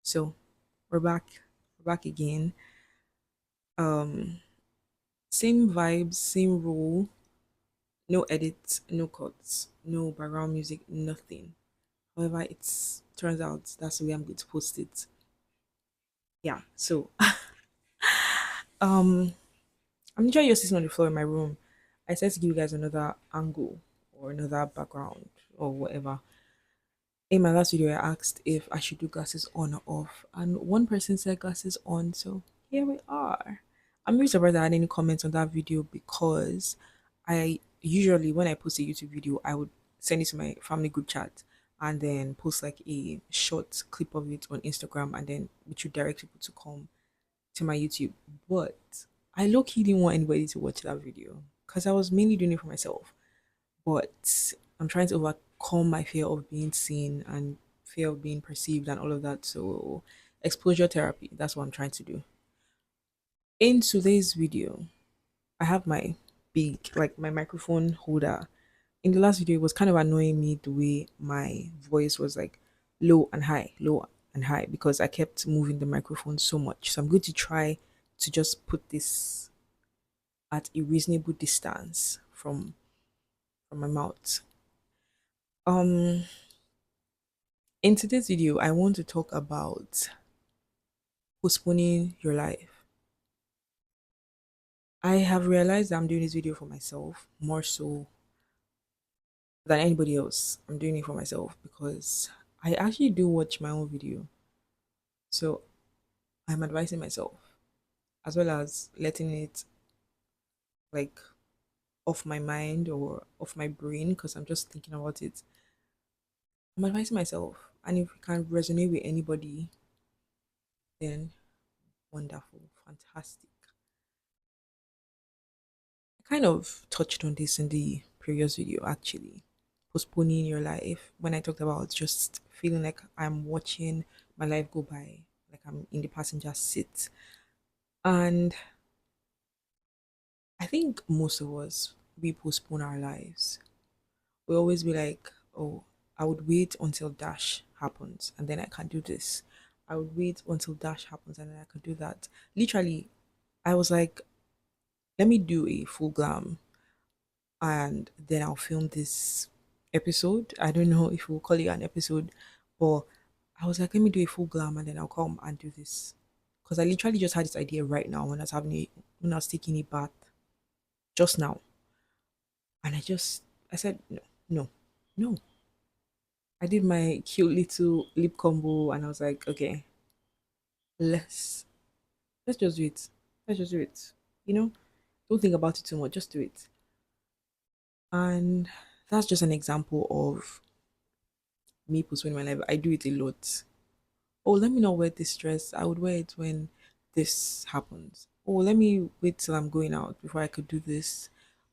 So we're back. We're back again. Um, Same vibes, same rule. No edits, no cuts, no background music, nothing. However, it's turns out that's the way I'm going to post it. Yeah. So um I'm literally just sitting on the floor in my room. I said to give you guys another angle or another background or whatever. In my last video, I asked if I should do glasses on or off, and one person said glasses on. So here we are. I'm really surprised I had any comments on that video because I usually, when I post a YouTube video, I would send it to my family group chat and then post like a short clip of it on Instagram, and then which would direct people to come to my YouTube. But I low key didn't want anybody to watch that video because I was mainly doing it for myself, but I'm trying to overcome my fear of being seen and fear of being perceived and all of that. So, exposure therapy, that's what I'm trying to do. In today's video, I have my like my microphone holder. In the last video, it was kind of annoying me the way my voice was like low and high because I kept moving the microphone so much. So, I'm going to try to just put this at a reasonable distance from my mouth. Um In today's video, I want to talk about postponing your life. I have realized that I'm doing this video for myself more so than anybody else. I'm doing it for myself because I actually do watch my own video. So I'm advising myself as well as letting it like off my mind or off my brain because I'm just thinking about it. I'm advising myself. And if it can resonate with anybody, then wonderful, fantastic. I kind of touched on this in the previous video actually. Postponing your life when I talked about just feeling like I'm watching my life go by, like I'm in the passenger seat. And I think most of us we postpone our lives. We always be like, oh, I would wait until dash happens and then I can do this. I would wait until dash happens and then I could do that. Literally, I was like, let me do a full glam and then I'll film this episode. I don't know if we'll call it an episode, but I was like, let me do a full glam and then I'll come and do this. Because I literally just had this idea right now when I was taking a bath just now. And I said, no, no, no. I did my cute little lip combo and I was like, okay, let's let's just do it. Let's just do it. You know, don't think about it too much, just do it. And that's just an example of me pursuing my life. I do it a lot. Oh, let me not wear this dress. I would wear it when this happens. Oh, let me wait till I'm going out before I could do this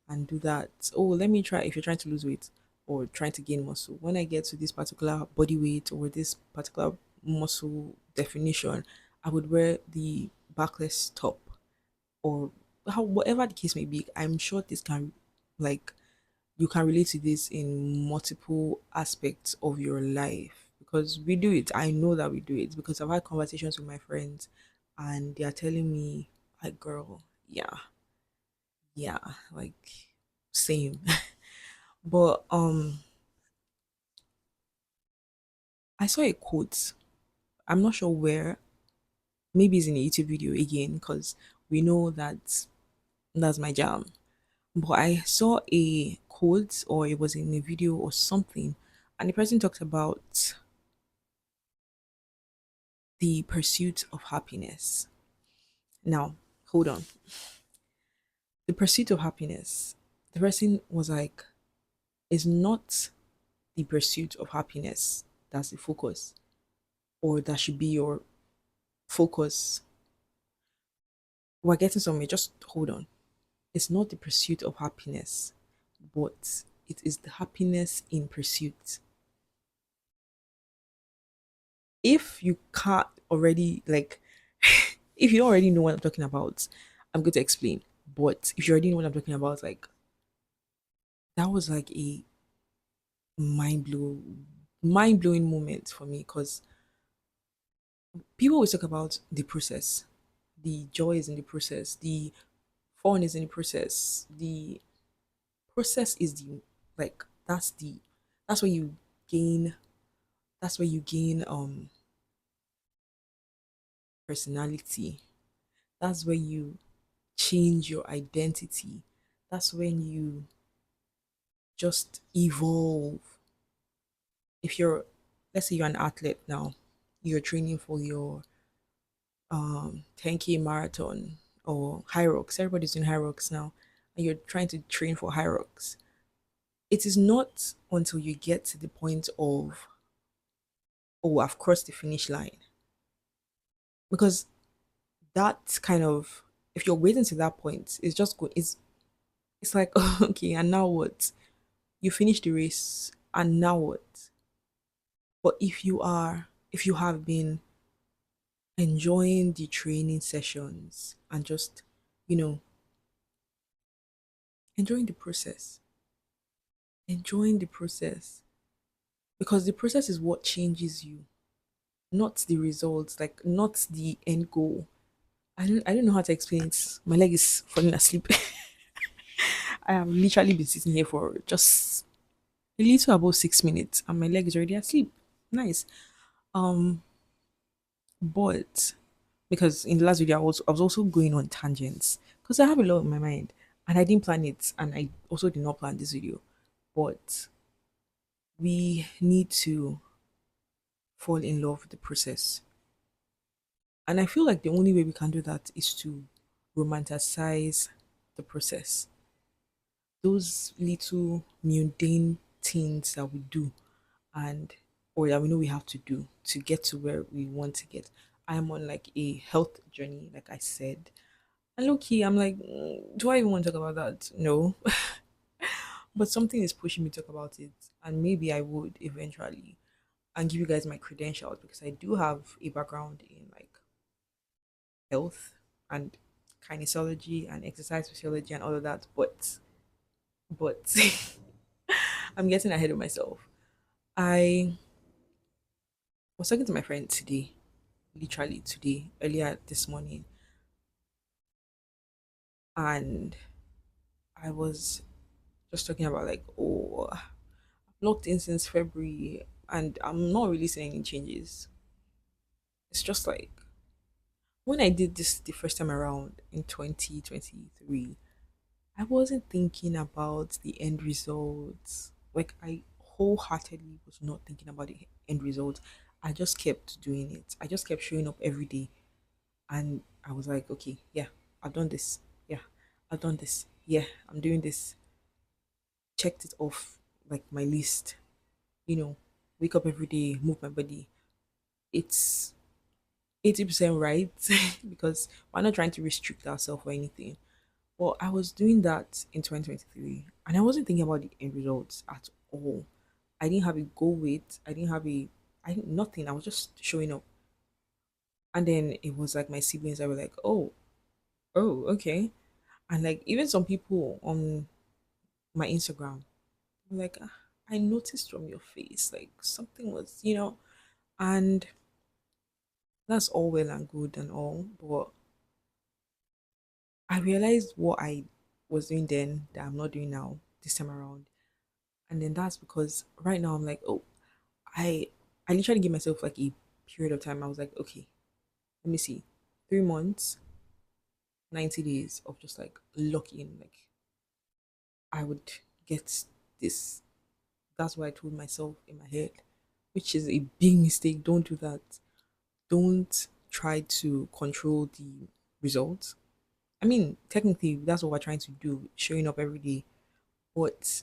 and do that. Oh, let me try if you're trying to lose weight or trying to gain muscle. When I get to this particular body weight or this particular muscle definition, I would wear the backless top or how whatever the case may be. I'm sure this can like you can relate to this in multiple aspects of your life because we do it. I know that we do it because I've had conversations with my friends and they are telling me, like, girl, yeah, yeah, like same. But I saw a quote. I'm not sure where. Maybe it's in a YouTube video again because we know that that's my jam. But I saw a quote or it was in a video or something, and the person talked about the pursuit of happiness. Now, hold on. The pursuit of happiness. The person was like, is not the pursuit of happiness that's the focus, or that should be your focus. We're getting somewhere. Just hold on. It's not the pursuit of happiness, but it is the happiness in pursuit. If you can't already, like, if you already know what I'm talking about, I'm going to explain. But if you already know what I'm talking about, like, that was like a mind blowing moment for me because People always talk about the process. The joy is in the process. The fun is in the process. The process is the like that's where you gain that's where you gain personality. That's where you change your identity. That's when you just evolve. If you're, let's say you're an athlete now, you're training for your 10K marathon or high rocks. Everybody's doing high rocks now, and you're trying to train for high rocks. It is not until you get to the point of, oh, I've crossed the finish line, because that kind of, if you're waiting to that point, it's just go. It's like okay, and now what? You finish the race, and now what? But if you have been enjoying the training sessions and just, you know, enjoying the process, enjoying the process, because the process is what changes you, not the results, like not the end goal. I don't know how to explain it. My leg is falling asleep. I have literally been sitting here for just a little about 6 minutes and my leg is already asleep. Nice. Um, but because in the last video I was also going on tangents because I have a lot in my mind and I didn't plan it and I also did not plan this video. But we need to fall in love with the process. And I feel like the only way we can do that is to romanticize the process. Those little mundane things that we do and or that we know we have to do to get to where we want to get. I'm on like a health journey, like I said. And low key, I'm like, do I even want to talk about that? No. But something is pushing me to talk about it. And maybe I would eventually and give you guys my credentials because I do have a background in like health and kinesiology and exercise physiology and all of that. But I'm getting ahead of myself. I was talking to my friend today, literally today, earlier this morning, and I was just talking about like, oh, I've locked in since February and I'm not really seeing any changes. It's just like when I did this the first time around in 2023, I wasn't thinking about the end results. Like I wholeheartedly was not thinking about the end result. I just kept doing it. I just kept showing up every day. And I was like, okay, yeah, I've done this. Yeah, I've done this. Yeah, I'm doing this. Checked it off like my list. You know, wake up every day, move my body. It's 80% right because we're not trying to restrict ourselves or anything. Well, I was doing that in 2023 and I wasn't thinking about the end results at all. I didn't have a goal weight. I didn't nothing. I was just showing up. And then it was like my siblings, I were like, oh, okay. And like even some people on my Instagram were like, "Ah, I noticed from your face, like something was, and that's all well and good and all. But I realized what I was doing then that I'm not doing now this time around. And then that's because right now I'm like, oh, I I literally give myself like a period of time. I was like, okay, let me see. 3 months, 90 days of just like locking, like I would get this. That's what I told myself in my head, which is a big mistake. Don't do that. Don't try to control the results. I mean, technically that's what we're trying to do, showing up every day. But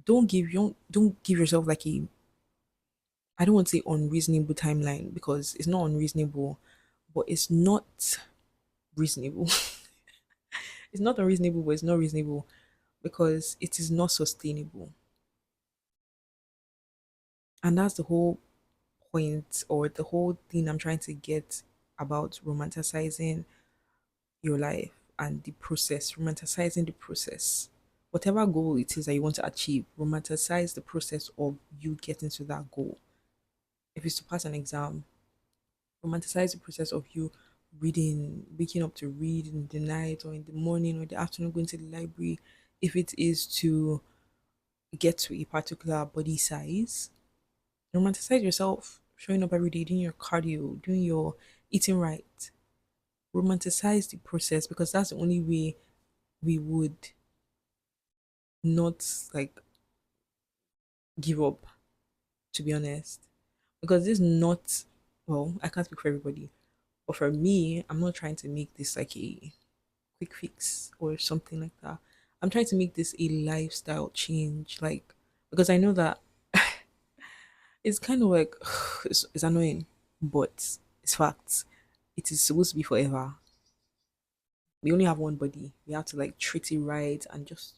don't give yourself like a, I don't want to say unreasonable timeline because it's not unreasonable, but it's not reasonable. It's not unreasonable, but it's not reasonable because it is not sustainable. And that's the whole point or the whole thing I'm trying to get about romanticizing your life and the process, romanticizing the process. Whatever goal it is that you want to achieve, romanticize the process of you getting to that goal. If it's to pass an exam, Romanticize the process of you reading, waking up to read in the night or in the morning or the afternoon, going to the library. If it is to get to a particular body size, romanticize yourself showing up every day, doing your cardio, doing your eating right. Romanticize the process because that's the only way we would not like give up, to be honest. Because this is not, well, I can't speak for everybody, but for me, I'm not trying to make this like a quick fix or something like that. I'm trying to make this a lifestyle change, like because I know that it's kind of like it's annoying, but it's facts. It is supposed to be forever. We only have one body. We have to like treat it right and just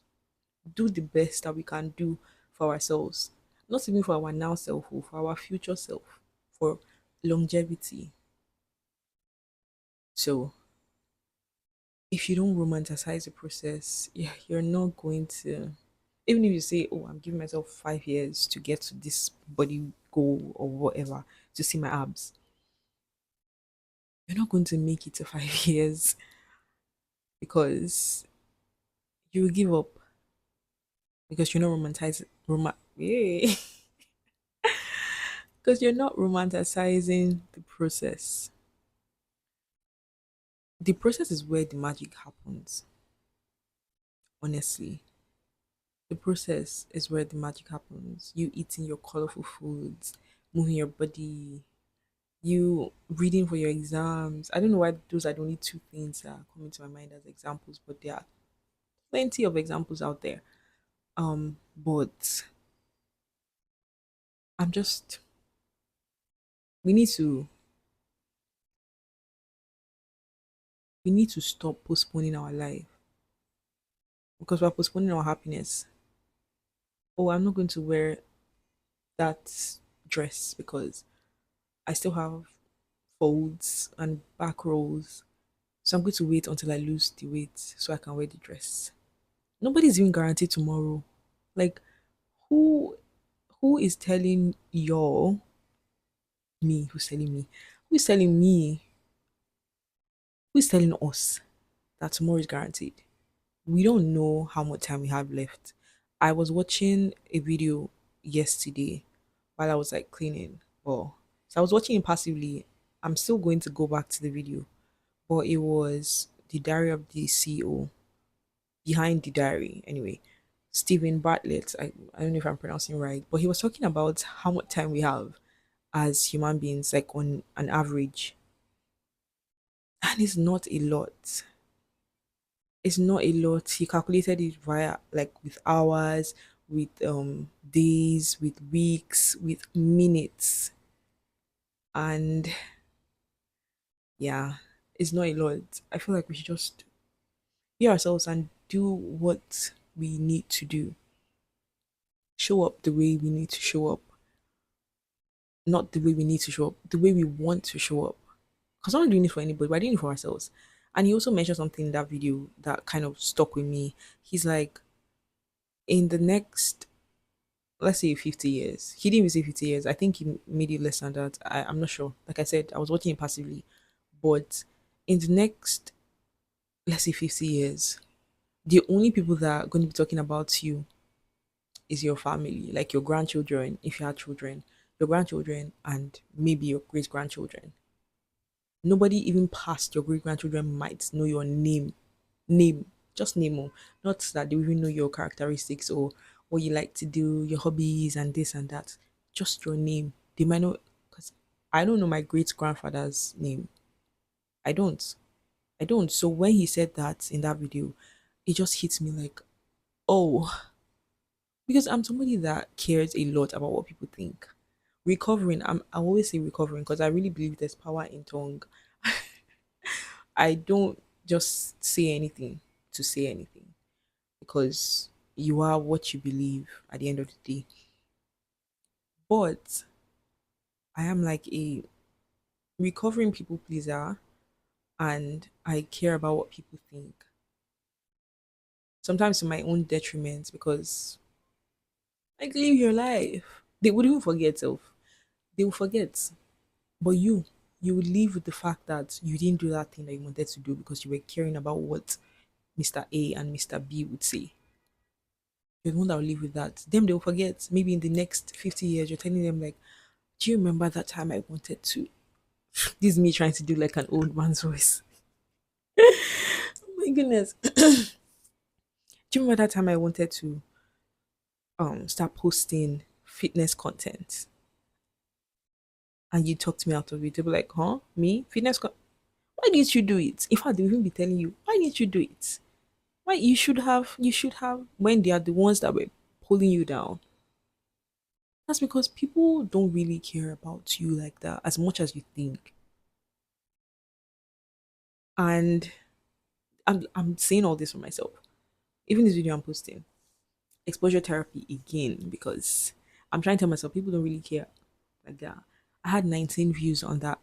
do the best that we can do for ourselves. Not even for our now self, or for our future self, for longevity. So if you don't romanticize the process, yeah, you're not going to. Even if you say, "Oh, I'm giving myself 5 years to get to this body goal or whatever to see my abs," you're not going to make it to 5 years because you will give up because you're not yeah, because you're not romanticizing the process. The process is where the magic happens. Honestly, the process is where the magic happens. You eating your colorful foods, moving your body, you reading for your exams. I don't know why those are the only two things that are coming to my mind as examples, but there are plenty of examples out there. But I'm just we need to we need to stop postponing our life because we're postponing our happiness. Oh, I'm not going to wear that dress because I still have folds and back rolls. So I'm going to wait until I lose the weight so I can wear the dress. Nobody's even guaranteed tomorrow. Like who who is telling y'all me? Who's telling me? Who's telling me? Who's telling us that tomorrow is guaranteed? We don't know how much time we have left. I was watching a video yesterday while I was like cleaning. Well, so I was watching it passively. I'm still going to go back to the video, but it was the diary of the CEO behind the diary. Anyway, Stephen Bartlett. I don't know if I'm pronouncing right, but he was talking about how much time we have as human beings, like on an average, and it's not a lot. It's not a lot. He calculated it via like with hours, with days, with weeks, with minutes, and yeah, it's not a lot. I feel like we should just be ourselves and do what we need to do. Show up the way we need to show up, not the way we need to show up, the way we want to show up. Because we're not doing it for anybody, we're doing it for ourselves. And he also mentioned something in that video that kind of stuck with me. He's like, in the next, let's say 50 years, he didn't even say 50 years. I think he made it less than that. I'm not sure. Like I said, I was watching it passively. But in the next, let's say 50 years, the only people that are going to be talking about you is your family, like your grandchildren, if you had children, your grandchildren, and maybe your great grandchildren. Nobody even past your great grandchildren might know your name. Name, just name them. Not that they even know your characteristics or what you like to do, your hobbies, and this and that. Just your name. They might know, because I don't know my great grandfather's name. I don't. I don't. So when he said that in that video, it just hits me like, oh, because I'm somebody that cares a lot about what people think. Recovering, I always say recovering because I really believe there's power in tongue. I don't just say anything to say anything because you are what you believe at the end of the day. But I am like a recovering people pleaser and I care about what people think. Sometimes to my own detriment because like live your life. They would even forget self. They will forget. But you would live with the fact that you didn't do that thing that you wanted to do because you were caring about what Mr. A and Mr. B would say. You're the one that will live with that. Them they'll forget. Maybe in the next 50 years, you're telling them like, do you remember that time I wanted to? This is me trying to do like an old man's voice. Oh my goodness. Do you remember that time I wanted to start posting fitness content and you talked me out of it? They'll be like, huh? Me? Why didn't you do it? In fact, they'll even be telling you, why didn't you do it? Why you should have when they are the ones that were pulling you down. That's because people don't really care about you like that as much as you think. And I'm saying all this for myself. Even this video I'm posting, exposure therapy again, because I'm trying to tell myself people don't really care like that. I had 19 views on that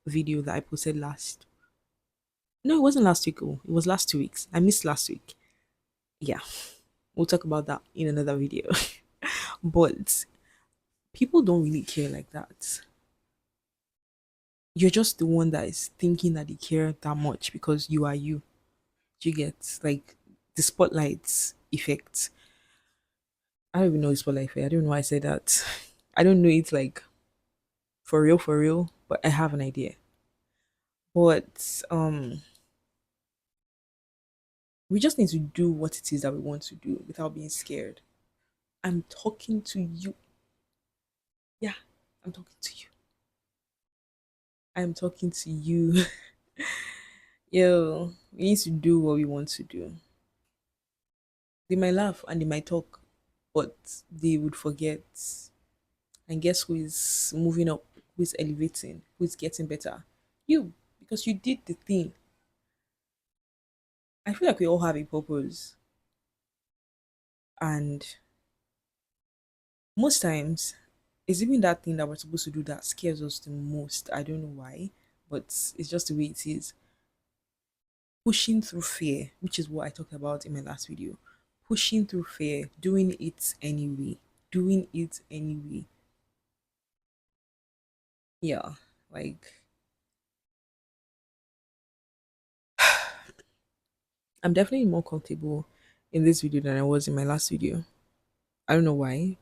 video that I posted last. No, it wasn't last week. Oh, it was last 2 weeks. I missed last week. Yeah, we'll talk about that in another video. But people don't really care like that. You're just the one that is thinking that they care that much because you are you. Do you get like the spotlight effect? I don't even know the spotlight effect. I don't know why I said that. I don't know it like for real, but I have an idea. But we just need to do what it is that we want to do without being scared. I'm talking to you. Yeah, I'm talking to you. I'm talking to you. Yo, we need to do what we want to do. They might laugh and they might talk, but they would forget. And guess who is moving up, who is elevating, who is getting better? You, because you did the thing. I feel like we all have a purpose. And most times, it's even that thing that we're supposed to do that scares us the most. I don't know why, but it's just the way it is. Pushing through fear, which is what I talked about in my last video. Pushing through fear, doing it anyway. Doing it anyway. Yeah, like I'm definitely more comfortable in this video than I was in my last video. I don't know why,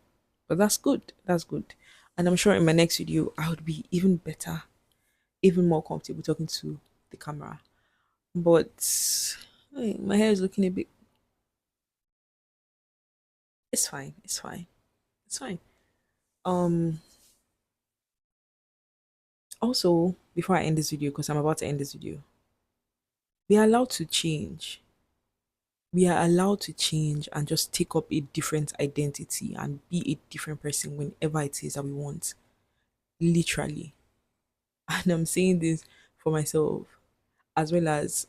but that's good. That's good. And I'm sure in my next video, I would be even better, even more comfortable talking to the camera. But hey, my hair is looking a bit. It's fine. It's fine. It's fine. Um. Also, before I end this video, because I'm about to end this video, we are allowed to change. We are allowed to change and just take up a different identity and be a different person whenever it is that we want. Literally. And I'm saying this for myself as well as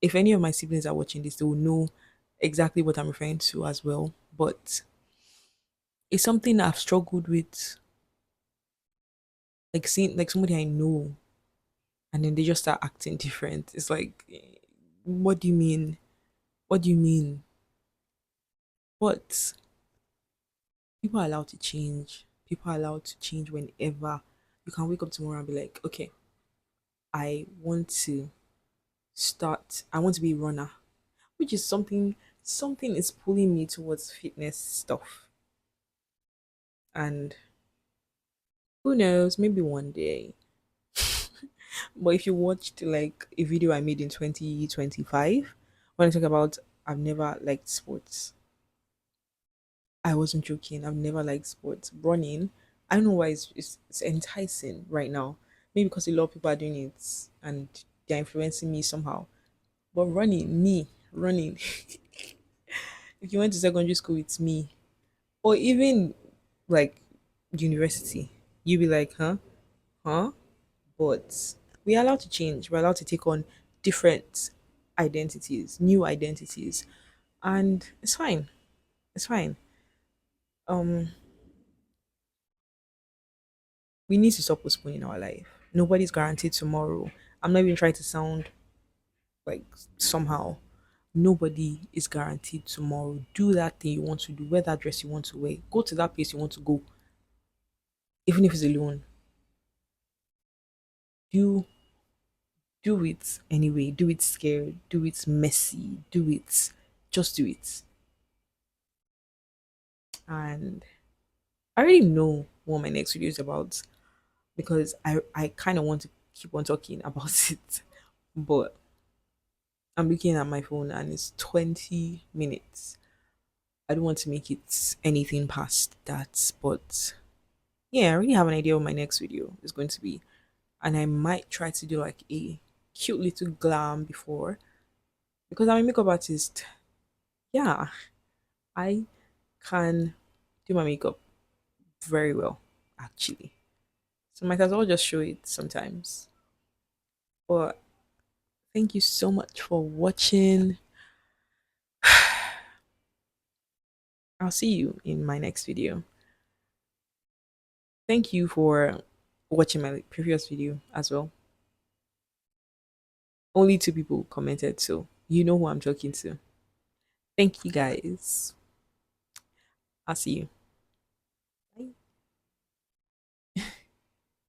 if any of my siblings are watching this, they will know exactly what I'm referring to as well. But it's something I've struggled with, like seeing like somebody I know, and then they just start acting different. It's like, what do you mean? What do you mean? But people are allowed to change. People are allowed to change whenever. You can wake up tomorrow and be like, okay, I want to I want to be a runner, which is something is pulling me towards fitness stuff. And who knows, maybe one day. But if you watched like a video I made in 2025, when I talk about I've never liked sports, I wasn't joking. I've never liked sports. Running, I don't know why it's enticing right now. Maybe because a lot of people are doing it and they're influencing me somehow. But running. If you went to secondary school with me, or even like university, you'd be like, huh? But we're allowed to change. We're allowed to take on different identities, new identities, and it's fine. It's fine. Um, we need to stop postponing our life. Nobody's guaranteed tomorrow. I'm not even trying to sound like somehow. Nobody is guaranteed tomorrow. Do that thing you want to do. Wear that dress you want to wear. Go to that place you want to go, even if it's alone. do do it anyway. Do it scared. Do it messy. Do it. Just do it. And I already know what my next video is about because I kind of want to keep on talking about it, but I'm looking at my phone and it's 20 minutes. I don't want to make it anything past that, but yeah, I already have an idea what my next video is going to be, and I might try to do like a cute little glam before because I'm a makeup artist. Yeah, I can do my makeup very well, actually. So might as well just show it sometimes. But thank you so much for watching. I'll see you in my next video. Thank you for watching my previous video as well. Only two people commented, so you know who I'm talking to. Thank you guys. I'll see you.